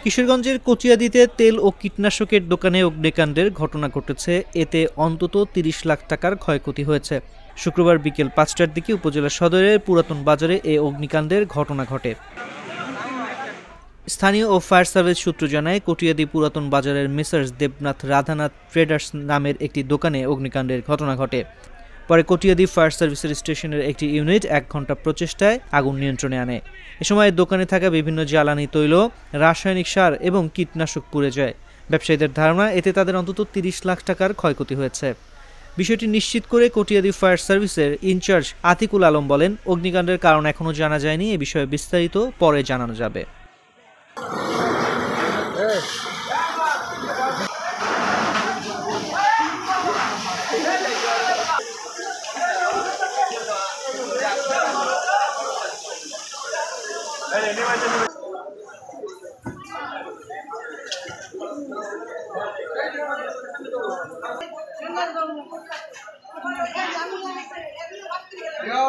কিশোরগঞ্জের কচিয়াদীতে তেল ও কীটনাশকের দোকানে অগ্নিকাণ্ডের ঘটনা ঘটেছে। এতে অন্তত ৩০ লাখ টাকার ক্ষয়ক্ষতি হয়েছে। শুক্রবার বিকেল ৫টার দিকে উপজেলা সদরের পুরাতন বাজারে এ অগ্নিকাণ্ডের ঘটনা ঘটে। স্থানীয় ও ফায়ার সার্ভিস সূত্র জানায়, কটিয়াদী পুরাতন বাজারের মেসার্স দেবনাথ রাধানাথ ট্রেডার্স নামের একটি দোকানে অগ্নিকাণ্ডের ঘটনা ঘটে। পরে কটিয়াদী ফায়ার সার্ভিসের স্টেশনের একটি ইউনিট ১ ঘন্টা প্রচেষ্টায় আগুন নিয়ন্ত্রণে আনে। এ সময় দোকানে থাকা বিভিন্ন জ্বালানি তৈল, রাসায়নিক সার এবং কীটনাশক পুড়ে যায়। ব্যবসায়ীদের ধারণা, এতে তাদের অন্তত ৩০ লাখ টাকার ক্ষয়ক্ষতি হয়েছে। বিষয়টি নিশ্চিত করে কটিয়াদী ফায়ার সার্ভিসের ইনচার্জ আতিকুল আলম বলেন, অগ্নিকাণ্ডের কারণ এখনও জানা যায়নি। এ বিষয়ে বিস্তারিত পরে জানানো যাবে। Ya,